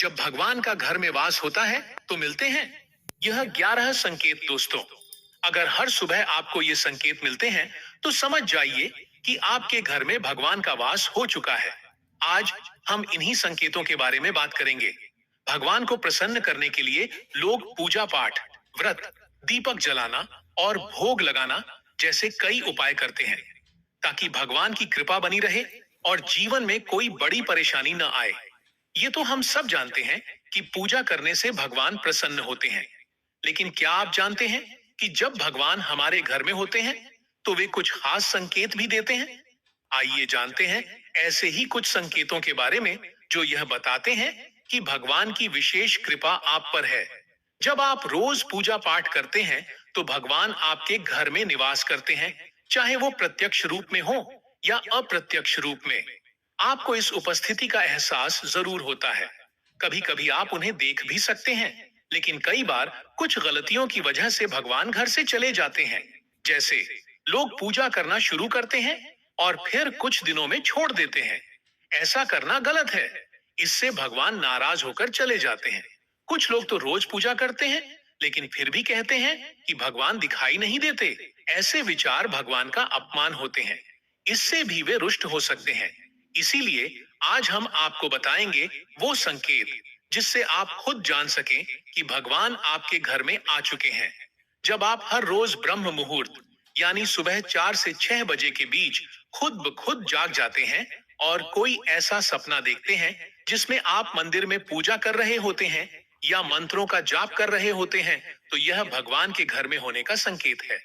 जब भगवान का घर में वास होता है तो मिलते हैं। यह 11 संकेत दोस्तों। अगर हर सुबह आपको ये संकेत मिलते हैं तो समझ जाइए कि आपके घर में भगवान का वास हो चुका है। आज हम इन्हीं संकेतों के बारे में बात करेंगे। भगवान को प्रसन्न करने के लिए लोग पूजा पाठ, व्रत, दीपक जलाना और भोग लगाना जैसे कई उपाय करते हैं, ताकि भगवान की कृपा बनी रहे और जीवन में कोई बड़ी परेशानी न आए। ये तो हम सब जानते हैं कि पूजा करने से भगवान प्रसन्न होते हैं। लेकिन क्या आप जानते हैं कि जब भगवान हमारे घर में होते हैं तो वे कुछ खास संकेत भी देते हैं? आइए जानते हैं ऐसे ही कुछ संकेतों के बारे में जो यह बताते हैं कि भगवान की विशेष कृपा आप पर है। जब आप रोज पूजा पाठ करते हैं तो भगवान आपके घर में निवास करते हैं, चाहे वो प्रत्यक्ष रूप में हो या अप्रत्यक्ष रूप में। आपको इस उपस्थिति का एहसास जरूर होता है। कभी कभी आप उन्हें देख भी सकते हैं, लेकिन कई बार कुछ गलतियों की वजह से भगवान घर से चले जाते हैं। जैसे लोग पूजा करना शुरू करते हैं और फिर कुछ दिनों में छोड़ देते हैं। ऐसा करना गलत है। इससे भगवान नाराज होकर चले जाते हैं। कुछ लोग तो रोज पूजा करते हैं लेकिन फिर भी कहते हैं कि भगवान दिखाई नहीं देते। ऐसे विचार भगवान का अपमान होते हैं। इससे भी वे रुष्ट हो सकते हैं। इसीलिए आज हम आपको बताएंगे वो संकेत जिससे आप खुद जान सकें कि भगवान आपके घर में आ चुके हैं। जब आप हर रोज ब्रह्म मुहूर्त यानी सुबह 4 से 6 बजे के बीच खुद ब खुद जाग जाते हैं और कोई ऐसा सपना देखते हैं जिसमें आप मंदिर में पूजा कर रहे होते हैं या मंत्रों का जाप कर रहे होते हैं, तो यह भगवान के घर में होने का संकेत है।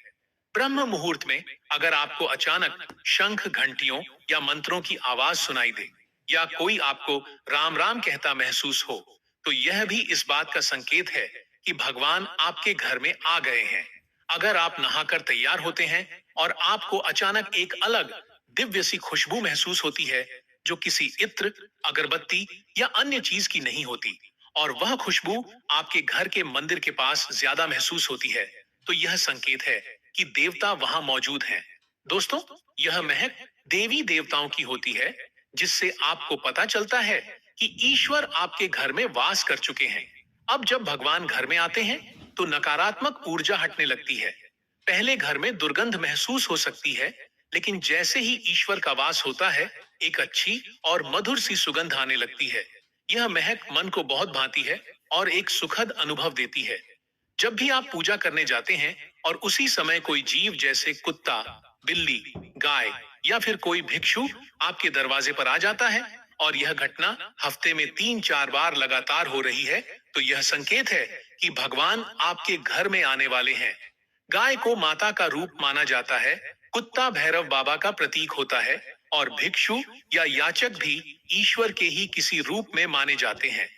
ब्रह्म मुहूर्त में अगर आपको अचानक शंख घंटियों या मंत्रों की आवाज सुनाई दे या कोई आपको राम राम कहता महसूस हो, तो यह भी इस बात का संकेत है कि भगवान आपके घर में आ गए हैं। अगर आप नहाकर तैयार होते हैं और आपको अचानक एक अलग दिव्य सी खुशबू महसूस होती है जो किसी इत्र, अगरबत्ती या अन्य चीज की नहीं होती, और वह खुशबू आपके घर के मंदिर के पास ज्यादा महसूस होती है, तो यह संकेत है कि देवता वहां मौजूद हैं। दोस्तों, यह महक देवी देवताओं की होती है, जिससे आपको पता चलता है कि ईश्वर आपके घर में वास कर चुके हैं। अब जब भगवान घर में आते हैं तो नकारात्मक ऊर्जा हटने लगती है। पहले घर में दुर्गंध महसूस हो सकती है, लेकिन जैसे ही ईश्वर का वास होता है, एक अच्छी और मधुर सी सुगंध आने लगती है। यह महक मन को बहुत भाती है और एक सुखद अनुभव देती है। जब भी आप पूजा करने जाते हैं और उसी समय कोई जीव जैसे कुत्ता, बिल्ली, गाय या फिर कोई भिक्षु आपके दरवाजे पर आ जाता है और यह घटना हफ्ते में 3-4 बार लगातार हो रही है, तो यह संकेत है कि भगवान आपके घर में आने वाले हैं। गाय को माता का रूप माना जाता है, कुत्ता भैरव बाबा का प्रतीक होता है और भिक्षु या याचक भी ईश्वर के ही किसी रूप में माने जाते हैं।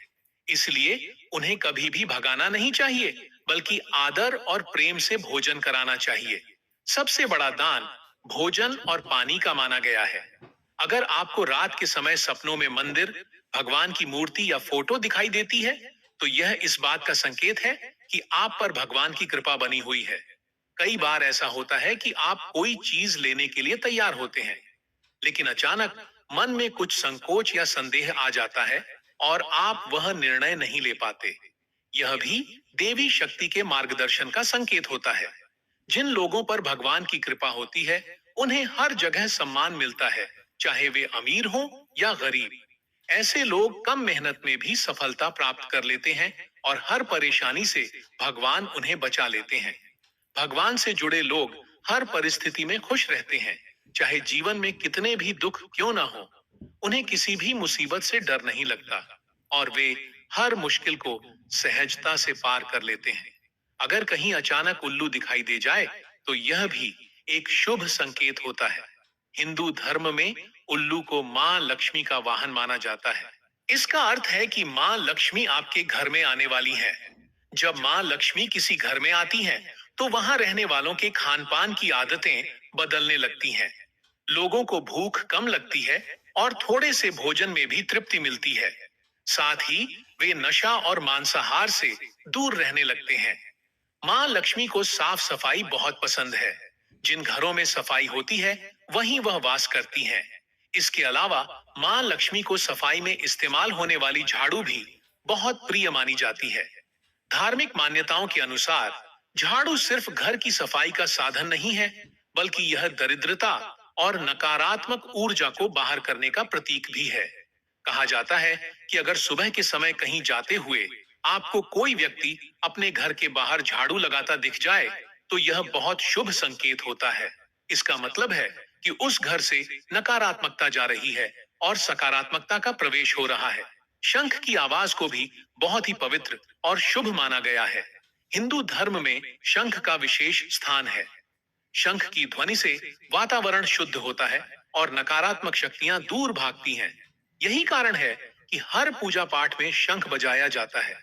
इसलिए उन्हें कभी भी भगाना नहीं चाहिए, बल्कि आदर और प्रेम से भोजन कराना चाहिए। सबसे बड़ा दान भोजन और पानी का माना गया है। अगर आपको रात के समय सपनों में मंदिर, भगवान की मूर्ति या फोटो दिखाई देती है, तो यह इस बात का संकेत है कि आप पर भगवान की कृपा बनी हुई है। कई बार ऐसा होता है कि आप कोई चीज लेने के लिए तैयार होते हैं, लेकिन अचानक मन में कुछ संकोच या संदेह आ जाता है और आप वह निर्णय नहीं ले पाते। यह भी देवी शक्ति के मार्गदर्शन का संकेत होता है। जिन लोगों पर भगवान की कृपा होती है, उन्हें हर जगह सम्मान मिलता है, चाहे वे अमीर हों या गरीब। ऐसे लोग कम मेहनत में भी सफलता प्राप्त कर लेते हैं और हर परेशानी से भगवान उन्हें बचा लेते हैं। भगवान से जुड़े लोग हर परिस्थिति में खुश रहते हैं, चाहे जीवन में कितने भी दुख क्यों ना हो। उन्हें किसी भी मुसीबत से डर नहीं लगता और वे हर मुश्किल को सहजता से पार कर लेते हैं। अगर कहीं अचानक उल्लू दिखाई दे जाए तो यह भी एक शुभ संकेत होता है। हिंदू धर्म में उल्लू को मां लक्ष्मी का वाहन माना जाता है। इसका अर्थ है कि मां लक्ष्मी आपके घर में आने वाली है। जब मां लक्ष्मी किसी घर में आती हैं, तो वहां रहने वालों के खान पान की आदतें बदलने लगती हैं। लोगों को भूख कम लगती है और थोड़े से भोजन में भी तृप्ति मिलती है। साथ ही वे नशा और मांसाहार से दूर रहने लगते हैं। मां लक्ष्मी को साफ सफाई बहुत पसंद है। जिन घरों में सफाई होती है, वहीं वह वास करती हैं। इसके अलावा मां लक्ष्मी को सफाई में इस्तेमाल होने वाली झाड़ू भी बहुत प्रिय मानी जाती है। धार्मिक मान्यताओं के अनुसार झाड़ू सिर्फ घर की सफाई का साधन नहीं है, बल्कि यह दरिद्रता और नकारात्मक ऊर्जा को बाहर करने का प्रतीक भी है। कहा जाता है कि अगर सुबह के समय कहीं जाते हुए आपको कोई व्यक्ति अपने घर के बाहर झाड़ू लगाता दिख जाए, तो यह बहुत शुभ संकेत होता है। इसका मतलब है कि उस घर से नकारात्मकता जा रही है और सकारात्मकता का प्रवेश हो रहा है। शंख की आवाज को भी बहुत ही पवित्र और शुभ माना गया है। हिंदू धर्म में शंख का विशेष स्थान है। शंख की ध्वनि से वातावरण शुद्ध होता है और नकारात्मक शक्तियां दूर भागती हैं। यही कारण है कि हर पूजा पाठ में शंख बजाया जाता है।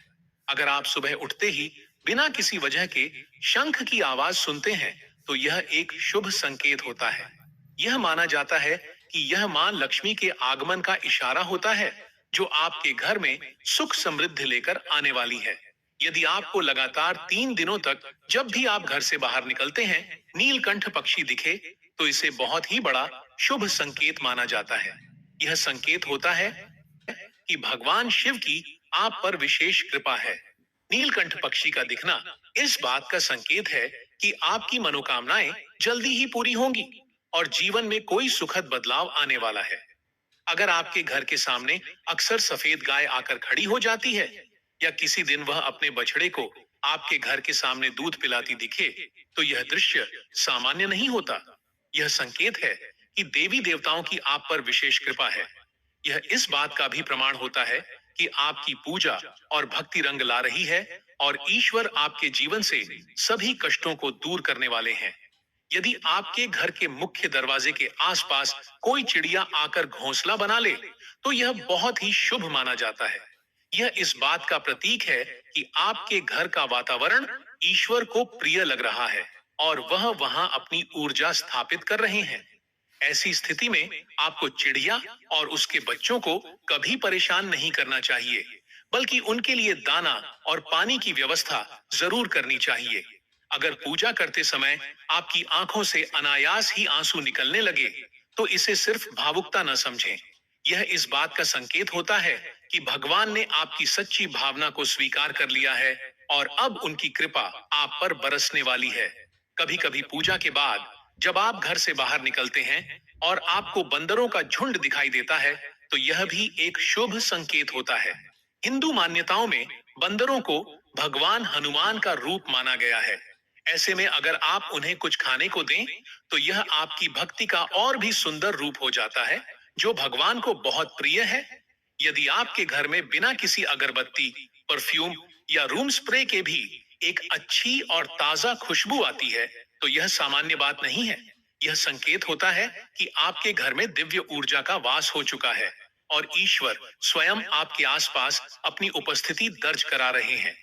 अगर आप सुबह उठते ही बिना किसी वजह के शंख की आवाज सुनते हैं, तो यह एक शुभ संकेत होता है। यह माना जाता है कि यह मां लक्ष्मी के आगमन का इशारा होता है, जो आपके घर में सुख समृद्धि लेकर आने वाली है। यदि आपको लगातार 3 दिनों तक जब भी आप घर से बाहर निकलते हैं नीलकंठ पक्षी दिखे, तो इसे बहुत ही बड़ा शुभ संकेत माना जाता है। यह संकेत होता है कि भगवान शिव की आप पर विशेष कृपा है। नीलकंठ पक्षी का दिखना इस बात का संकेत है कि आपकी मनोकामनाएं जल्दी ही पूरी होंगी और जीवन में कोई सुखद बदलाव आने वाला है। अगर आपके घर के सामने अक्सर सफेद गाय आकर खड़ी हो जाती है, या किसी दिन वह अपने बछड़े को आपके घर के सामने दूध पिलाती दिखे, तो यह दृश्य सामान्य नहीं होता। यह संकेत है कि देवी देवताओं की आप पर विशेष कृपा है। यह इस बात का भी प्रमाण होता है कि आपकी पूजा और भक्ति रंग ला रही है और ईश्वर आपके जीवन से सभी कष्टों को दूर करने वाले हैं। यदि आपके घर के मुख्य दरवाजे के आसपास कोई चिड़िया आकर घोंसला बना ले, तो यह बहुत ही शुभ माना जाता है। यह इस बात का प्रतीक है कि आपके घर का वातावरण ईश्वर को प्रिय लग रहा है और वह वहां अपनी ऊर्जा स्थापित कर रहे हैं। ऐसी स्थिति में आपको चिड़िया और उसके बच्चों को कभी परेशान नहीं करना चाहिए, बल्कि उनके लिए दाना और पानी की व्यवस्था जरूर करनी चाहिए। अगर पूजा करते समय आपकी आंखों से अनायास ही आंसू निकलने लगे, तो इसे सिर्फ भावुकता न समझें। यह इस बात का संकेत होता है कि भगवान ने आपकी सच्ची भावना को स्वीकार कर लिया है और अब उनकी कृपा आप पर बरसने वाली है। कभी कभी पूजा के बाद जब आप घर से बाहर निकलते हैं और आपको बंदरों का झुंड दिखाई देता है, तो यह भी एक शुभ संकेत होता है। हिंदू मान्यताओं में बंदरों को भगवान हनुमान का रूप माना गया है। ऐसे में अगर आप उन्हें कुछ खाने को दें, तो यह आपकी भक्ति का और भी सुंदर रूप हो जाता है, जो भगवान को बहुत प्रिय है। यदि आपके घर में बिना किसी अगरबत्ती, परफ्यूम या रूम स्प्रे के भी एक अच्छी और ताजा खुशबू आती है, तो यह सामान्य बात नहीं है। यह संकेत होता है कि आपके घर में दिव्य ऊर्जा का वास हो चुका है और ईश्वर स्वयं आपके आसपास अपनी उपस्थिति दर्ज करा रहे हैं।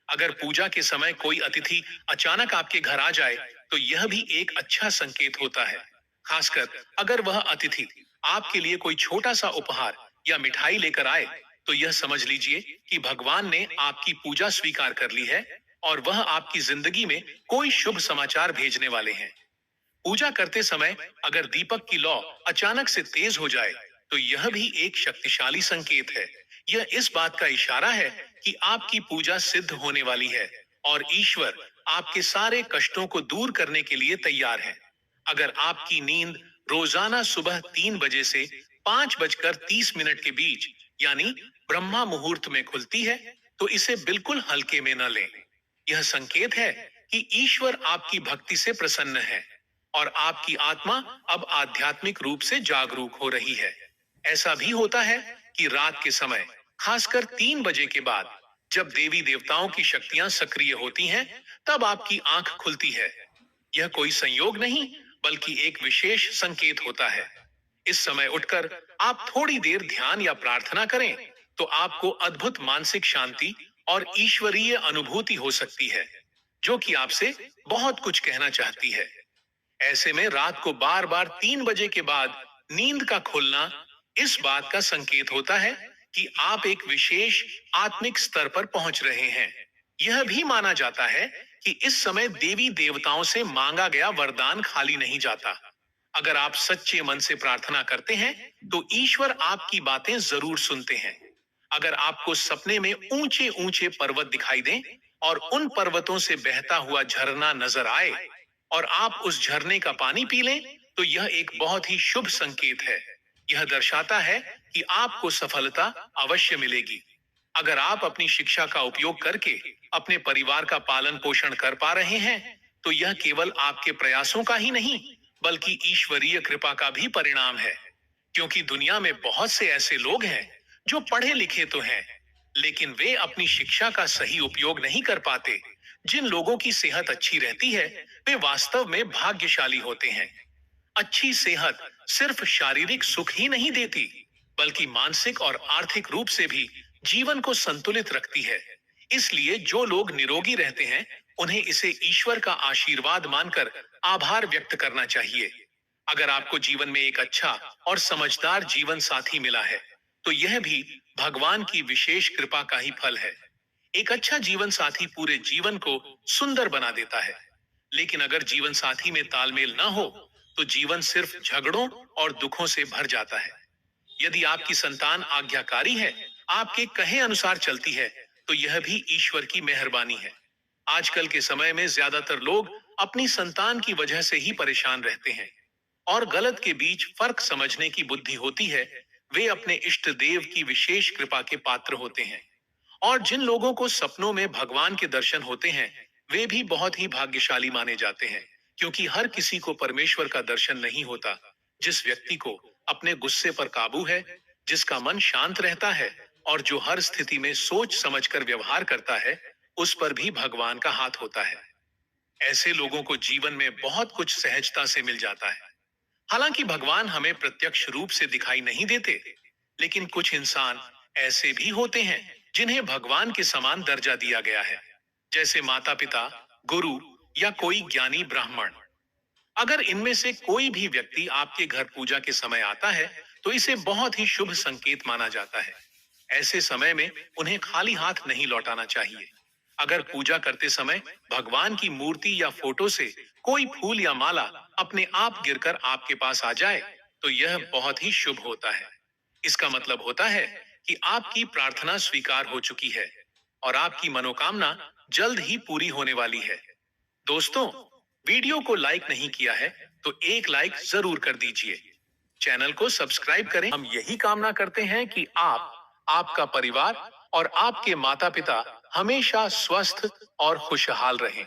अगर पूजा के समय कोई अतिथि अचानक आपके घर आ जाए, तो यह भी एक अच्छा संकेत होता है। खासकर अगर वह अतिथि आपके लिए कोई छोटा सा उपहार या मिठाई लेकर आए, तो यह समझ लीजिए कि भगवान ने आपकी पूजा स्वीकार कर ली है और वह आपकी जिंदगी में कोई शुभ समाचार भेजने वाले हैं। पूजा करते समय अगर दीपक की लौ अचानक से तेज हो जाए, तो यह भी एक शक्तिशाली संकेत है। यह इस बात का इशारा है कि आपकी पूजा सिद्ध होने वाली है और ईश्वर आपके सारे कष्टों को दूर करने के लिए तैयार है। अगर आपकी नींद रोजाना सुबह 3 बजे से 5:30 के बीच, यानी ब्रह्मा मुहूर्त में खुलती है, तो इसे बिल्कुल हल्के में न लें। यह संकेत है कि ईश्वर आपकी भक्ति से प्रसन्न है और आपकी आत्मा अब आध्यात्मिक रूप से जागरूक हो रही है। ऐसा भी होता है कि रात के समय, खासकर 3 बजे के बाद, जब देवी देवताओं की शक्तियां सक्रिय होती हैं, तब आपकी आंख खुलती है। यह कोई संयोग नहीं, बल्कि एक विशेष संकेत होता है। इस समय उठकर आप थोड़ी देर ध्यान या प्रार्थना करें, तो आपको अद्भुत मानसिक शांति और ईश्वरीय अनुभूति हो सकती है, जो कि आपसे बहुत कुछ कहना चाहती है। ऐसे में रात को बार बार 3 बजे के बाद नींद का खुलना इस बात का संकेत होता है कि आप एक विशेष आत्मिक स्तर पर पहुंच रहे हैं। यह भी माना जाता है कि इस समय देवी देवताओं से मांगा गया वरदान खाली नहीं जाता। अगर आप सच्चे मन से प्रार्थना करते हैं, तो ईश्वर आपकी बातें जरूर सुनते हैं। अगर आपको सपने में ऊंचे ऊंचे पर्वत दिखाई दें और उन पर्वतों से बहता हुआ झरना नजर आए और आप उस झरने का पानी पी लें, तो यह एक बहुत ही शुभ संकेत है। यह दर्शाता है कि आपको सफलता अवश्य मिलेगी। अगर आप अपनी शिक्षा का उपयोग करके अपने परिवार का पालन पोषण कर पा रहे हैं, तो यह केवल आपके प्रयासों का ही नहीं, बल्कि ईश्वरीय कृपा का भी परिणाम है। क्योंकि दुनिया में बहुत से ऐसे लोग हैं जो पढ़े लिखे तो हैं, लेकिन वे अपनी शिक्षा का सही उपयोग नहीं कर पाते। जिन लोगों की सेहत अच्छी रहती है, वे वास्तव में भाग्यशाली होते हैं। अच्छी सेहत सिर्फ शारीरिक सुख ही नहीं देती, बल्कि मानसिक और आर्थिक रूप से भी जीवन को संतुलित रखती है। इसलिए जो लोग निरोगी रहते हैं, उन्हें इसे ईश्वर का आशीर्वाद मानकर आभार व्यक्त करना चाहिए। अगर आपको जीवन में एक अच्छा और समझदार जीवन साथी मिला है, तो यह भी भगवान की विशेष कृपा का ही फल है। एक अच्छा जीवन साथी पूरे जीवन को सुंदर बना देता है। लेकिन अगर जीवन साथी में तालमेल न हो, तो जीवन सिर्फ झगड़ों और दुखों से भर जाता है। यदि आपकी संतान आज्ञाकारी है, आपके कहे अनुसार चलती है, तो यह भी ईश्वर की मेहरबानी है। आजकल के समय में ज्यादातर लोग अपनी संतान की वजह से ही परेशान रहते हैं और गलत के बीच फर्क समझने की बुद्धि होती है। वे अपने इष्ट देव की विशेष कृपा के पात्र होते हैं। और जिन लोगों को सपनों में भगवान के दर्शन होते हैं, वे भी बहुत ही भाग्यशाली माने जाते हैं, क्योंकि हर किसी को परमेश्वर का दर्शन नहीं होता। जिस व्यक्ति को अपने गुस्से पर काबू है, जिसका मन शांत रहता है और जो हर स्थिति में सोच समझकर व्यवहार करता है, उस पर भी भगवान का हाथ होता है। ऐसे लोगों को जीवन में बहुत कुछ सहजता से मिल जाता है। हालांकि भगवान हमें प्रत्यक्ष रूप से दिखाई नहीं देते, लेकिन कुछ इंसान ऐसे भी होते हैं जिन्हें भगवान के समान दर्जा दिया गया है, जैसे माता पिता, गुरु या कोई ज्ञानी ब्राह्मण। अगर इनमें से कोई भी व्यक्ति आपके घर पूजा के समय आता है, तो इसे बहुत ही शुभ संकेत माना जाता है। ऐसे समय में उन्हें खाली हाथ नहीं लौटाना चाहिए। अगर पूजा करते समय भगवान की मूर्ति या फोटो से कोई फूल या माला अपने आप गिरकर आपके पास आ जाए, तो यह बहुत ही शुभ होता है। इसका मतलब होता है कि आपकी प्रार्थना स्वीकार हो चुकी है और आपकी मनोकामना जल्द ही पूरी होने वाली है। दोस्तों, वीडियो को लाइक नहीं किया है, तो एक लाइक जरूर कर दीजिए। चैनल को सब्सक्राइब करें। हम यही कामना करते हैं कि आप, आपका परिवार और आपके माता पिता हमेशा स्वस्थ और खुशहाल रहें।